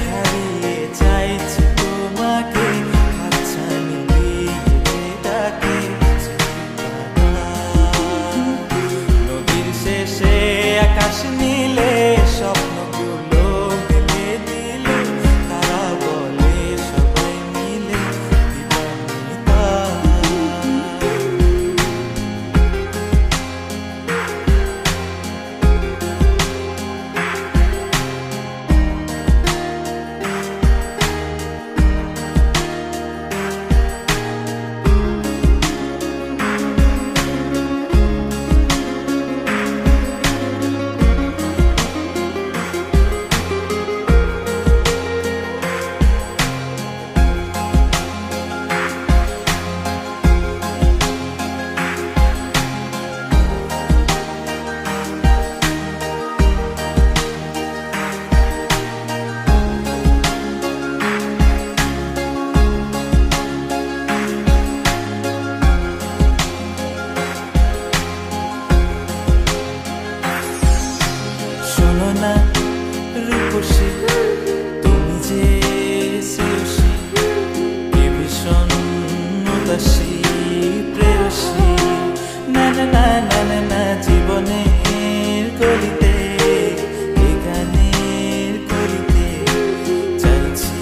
হারিয়ে চাইছি তোমাকে, হাতছানি দিয়ে ডাকে নদীর শেষে আকাশ নীলে স্বপ্নগুলো মিলে দিলে তারা বলে সবাই মিলে দিবানিতা। শোনো না রূপসী, তুমি যে শ্রেয়সী, কে ভীষণ উদাসী প্রেয়সী, না না না না না না জীবনের কলিতে এ গানের কলিতে চাইছি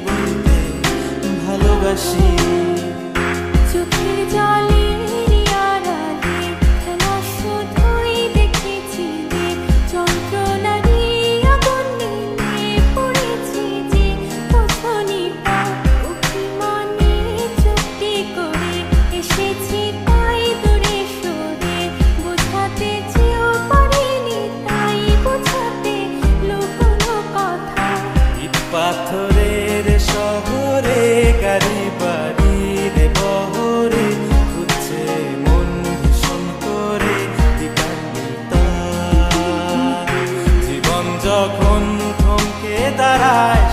বলতে ভালোবাসি। চোখের জলের আড়ালে খেলা শুধুই দেখেছি যে যন্ত্রণারই আগুন নিয়ে পড়েছি যে বোঝনি অভিমানে চুক্তি করে এসেছি তাই দূরে সরে বোঝাতে চেয়েও পারিনি তাই বোঝাতে লুকোনো কথা। ইট পাথরের শহরে গাড়ি বাড়ির বহরে খুঁজছে মন ভীষণ করে দিবানিতা। জীবন যখন থমকে দাঁড়ায়